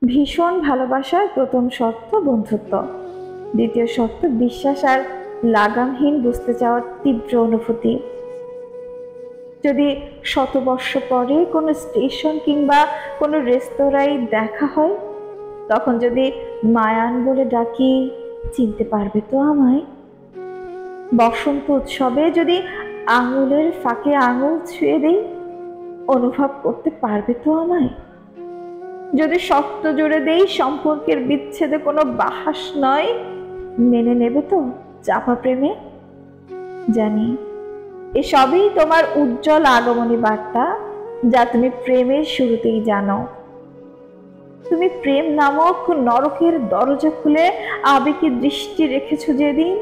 ভীষণ ভালোবাসার প্রথম শর্ত বন্ধুত্ব, দ্বিতীয় শর্ত বিশ্বাস আর লাগামহীন বুঝতে চাওয়ার তীব্র অনুভূতি। যদি শতবর্ষ পরে কোনো স্টেশন কিংবা কোনো রেস্তোরাঁয় দেখা হয়, তখন যদি মায়ান বলে ডাকি, চিনতে পারবে তো আমায়? বসন্ত উৎসবে যদি আঙুলের ফাঁকে আঙুল ছুঁয়ে দেই, অনুভব করতে পারবে তো আমায়? যদি শক্ত জোরে দেই, সম্পর্কের বিচ্ছেদে কোনো বাহাস নয়, মেনে নেবে তো চাপা প্রেমে? জানি এসবই তোমার উজ্জ্বল আগমনী বার্তা, যা তুমি প্রেমের শুরুতেই জানো। তুমি প্রেম নামক নরকের দরজা খুলে আবেগে দৃষ্টি রেখেছো যেদিন,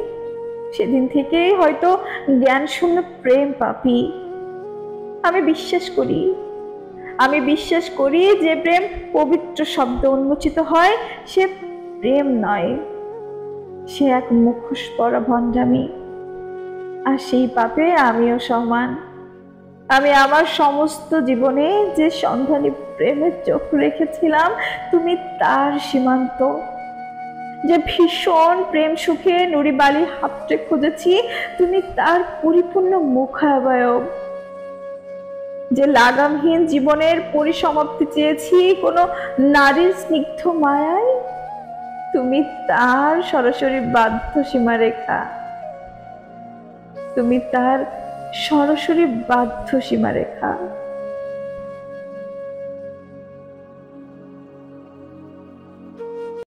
সেদিন থেকেই হয়তো জ্ঞান শূন্য প্রেম পাপী। আমি বিশ্বাস করি যে প্রেম পবিত্র শব্দ উন্মোচিত হয়, সে প্রেম নয়, সে এক মুখোশ পরা ভণ্ডামি। আর সেই পাপে আমিও সমান। আমি আমার সমস্ত জীবনে যে সন্ধানী প্রেমের চোখ রেখেছিলাম, তুমি তার সীমান্ত। যে ভীষণ প্রেম সুখে নুড়ি বালি হাতড়ে খুঁজেছি, তুমি তার পরিপূর্ণ মুখাবয়ব। যে লাগামহীন জীবনের পরিসমাপ্তি চেয়েছি কোনো নারীর স্নিগ্ধ মায়ায়, তুমি তার সরাসরি বাধ্য সীমারেখা। তুমি তার সরাসরি বাধ্য সীমারেখা।